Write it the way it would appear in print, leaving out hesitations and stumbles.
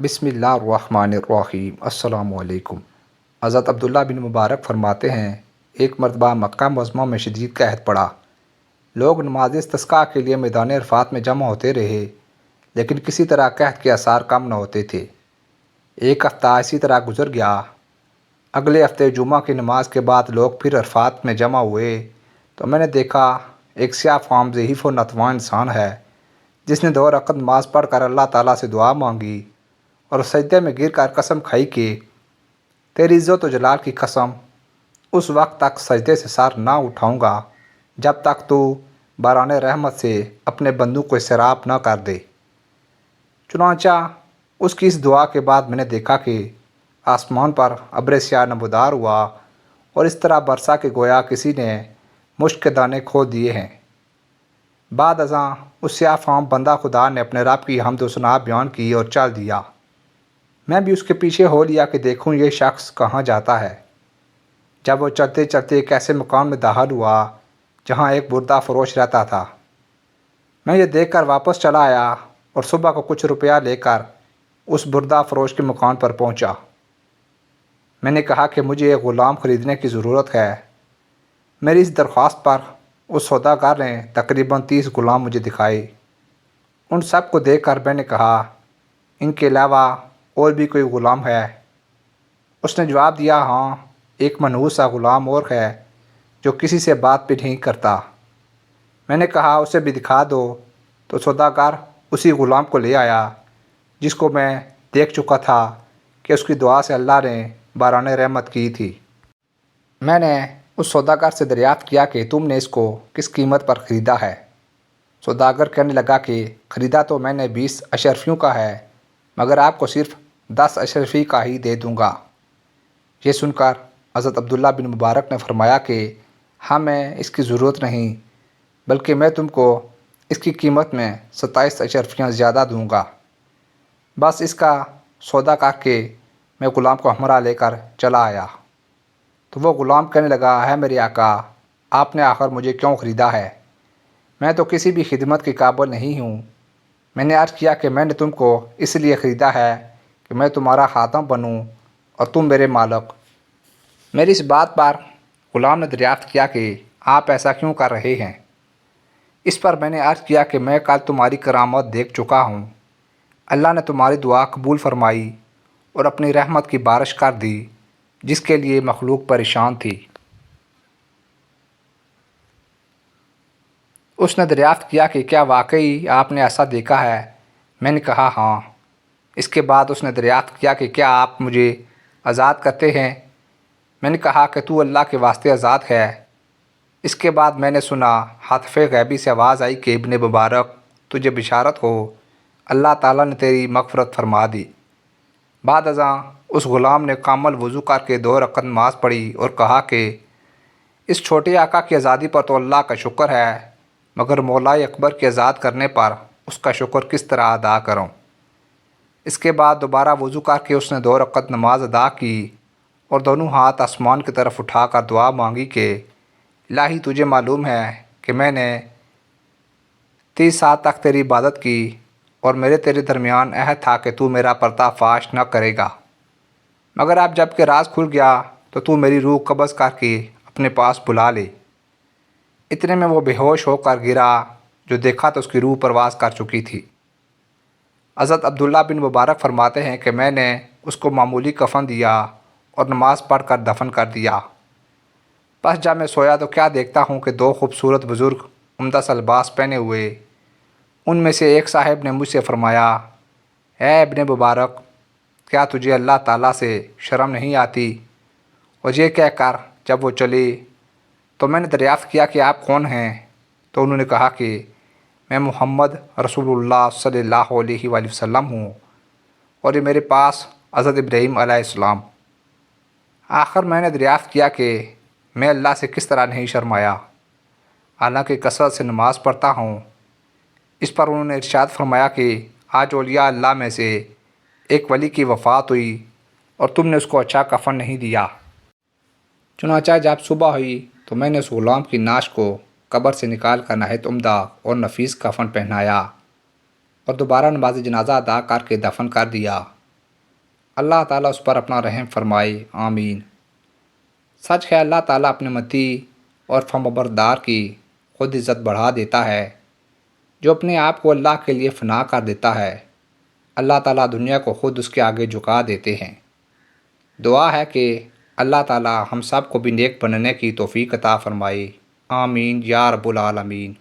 بسم اللہ الرحمن الرحیم۔ السلام علیکم۔ حضرت عبداللہ بن مبارک فرماتے ہیں، ایک مرتبہ مکہ معظمہ میں شدید قحط پڑا۔ لوگ نماز استسقاء کے لیے میدان عرفات میں جمع ہوتے رہے، لیکن کسی طرح قحط کے آثار کم نہ ہوتے تھے۔ ایک ہفتہ اسی طرح گزر گیا۔ اگلے ہفتے جمعہ کی نماز کے بعد لوگ پھر عرفات میں جمع ہوئے تو میں نے دیکھا ایک سیاہ فام ضعیف و ناتواں انسان ہے، جس نے 2 رکعت نماز پڑھ کر اللہ تعالیٰ سے دعا مانگی اور سجدے میں گر کر قسم کھائی کہ تیری عزت و جلال کی قسم، اس وقت تک سجدے سے سر نہ اٹھاؤں گا جب تک تو باران رحمت سے اپنے بندوں کو سیراب نہ کر دے۔ چنانچہ اس کی اس دعا کے بعد میں نے دیکھا کہ آسمان پر ابر سیاہ نمودار ہوا اور اس طرح برسا کہ گویا کسی نے مشک کے دانے کھود دیے ہیں۔ بعد ازاں اس سیاہ فام بندہ خدا نے اپنے رب کی حمد و ثنا بیان کی اور چل دیا۔ میں بھی اس کے پیچھے ہو لیا کہ دیکھوں یہ شخص کہاں جاتا ہے۔ جب وہ چلتے چلتے ایک ایسے مکان میں داخل ہوا جہاں ایک بردہ فروش رہتا تھا، میں یہ دیکھ کر واپس چلا آیا اور صبح کو کچھ روپیہ لے کر اس بردہ فروش کے مکان پر پہنچا۔ میں نے کہا کہ مجھے ایک غلام خریدنے کی ضرورت ہے۔ میری اس درخواست پر اس سوداگر نے تقریباً 30 غلام مجھے دکھائے۔ ان سب کو دیکھ کر میں نے کہا، ان کے علاوہ اور بھی کوئی غلام ہے؟ اس نے جواب دیا، ہاں، ایک منحوس سا غلام اور ہے جو کسی سے بات بھی نہیں کرتا۔ میں نے کہا، اسے بھی دکھا دو، تو سوداگر اسی غلام کو لے آیا جس کو میں دیکھ چکا تھا کہ اس کی دعا سے اللہ نے باران رحمت کی تھی۔ میں نے اس سوداگر سے دریافت کیا کہ تم نے اس کو کس قیمت پر خریدا ہے؟ سوداگر کہنے لگا کہ خریدا تو میں نے 20 اشرفیوں کا ہے، مگر آپ کو صرف 10 اشرفی کا ہی دے دوں گا۔ یہ سن کر حضرت عبداللہ بن مبارک نے فرمایا کہ ہمیں اس کی ضرورت نہیں، بلکہ میں تم کو اس کی قیمت میں 27 اشرفیاں زیادہ دوں گا۔ بس اس کا سودا کر کے میں غلام کو ہمراہ لے کر چلا آیا۔ تو وہ غلام کہنے لگا، ہے میرے آقا، آپ نے آخر مجھے کیوں خریدا ہے؟ میں تو کسی بھی خدمت کے قابل نہیں ہوں۔ میں نے عرض کیا کہ میں نے تم کو اس لیے خریدا ہے کہ میں تمہارا خادم بنوں اور تم میرے مالک۔ میری اس بات پر غلام نے دریافت کیا کہ آپ ایسا کیوں کر رہے ہیں؟ اس پر میں نے عرض کیا کہ میں کل تمہاری کرامت دیکھ چکا ہوں۔ اللہ نے تمہاری دعا قبول فرمائی اور اپنی رحمت کی بارش کر دی، جس کے لیے مخلوق پریشان تھی۔ اس نے دریافت کیا کہ کیا واقعی آپ نے ایسا دیکھا ہے؟ میں نے کہا، ہاں۔ اس کے بعد اس نے دریافت کیا کہ کیا آپ مجھے آزاد کرتے ہیں؟ میں نے کہا کہ تو اللہ کے واسطے آزاد ہے۔ اس کے بعد میں نے سنا حتف غیبی سے آواز آئی کہ ابن مبارک، تجھے بشارت ہو، اللہ تعالیٰ نے تیری مغفرت فرما دی۔ بعد ازاں اس غلام نے کامل وضو کر کے 2 رکعت نماز پڑھی اور کہا کہ اس چھوٹے آقا کی آزادی پر تو اللہ کا شکر ہے، مگر مولائے اکبر کی آزاد کرنے پر اس کا شکر کس طرح ادا کروں؟ اس کے بعد دوبارہ وضو کر کے اس نے 2 رکعت نماز ادا کی اور دونوں ہاتھ آسمان کی طرف اٹھا کر دعا مانگی کہ الہی، تجھے معلوم ہے کہ میں نے 30 سال تک تیری عبادت کی اور میرے تیرے درمیان عہد تھا کہ تو میرا پردہ فاش نہ کرے گا، مگر اب جب کہ راز کھل گیا تو تو میری روح قبض کر کے اپنے پاس بلا لے۔ اتنے میں وہ بے ہوش ہو کر گرا، جو دیکھا تو اس کی روح پرواز کر چکی تھی۔ حضرت عبداللہ بن مبارک فرماتے ہیں کہ میں نے اس کو معمولی کفن دیا اور نماز پڑھ کر دفن کر دیا۔ بس جب میں سویا تو کیا دیکھتا ہوں کہ 2 خوبصورت بزرگ عمدہ سا لباس پہنے ہوئے، ان میں سے ایک صاحب نے مجھ سے فرمایا، اے ابن مبارک، کیا تجھے اللہ تعالیٰ سے شرم نہیں آتی؟ اور یہ کہہ کر جب وہ چلے تو میں نے دریافت کیا کہ آپ کون ہیں؟ تو انہوں نے کہا کہ میں محمد رسول اللہ صلی اللہ علیہ وآلہ وسلم ہوں، اور یہ میرے پاس حضرت ابراہیم علیہ السلام۔ آخر میں نے دریافت کیا کہ میں اللہ سے کس طرح نہیں شرمایا، حالانکہ کثرت سے نماز پڑھتا ہوں۔ اس پر انہوں نے ارشاد فرمایا کہ آج اولیاء اللہ میں سے ایک ولی کی وفات ہوئی اور تم نے اس کو اچھا کفن نہیں دیا۔ چنانچہ جب صبح ہوئی تو میں نے اس غلام کی نعش کو قبر سے نکال کر نہایت عمدہ اور نفیس کفن پہنایا اور دوبارہ نماز جنازہ ادا کر کے دفن کر دیا۔ اللہ تعالیٰ اس پر اپنا رحم فرمائے، آمین۔ سچ ہے اللہ تعالیٰ اپنے متی اور فرمانبردار کی خود عزت بڑھا دیتا ہے۔ جو اپنے آپ کو اللہ کے لیے فنا کر دیتا ہے، اللہ تعالیٰ دنیا کو خود اس کے آگے جھکا دیتے ہیں۔ دعا ہے کہ اللہ تعالیٰ ہم سب کو بھی نیک بننے کی توفیق عطا فرمائے، آمین یا رب العالمین۔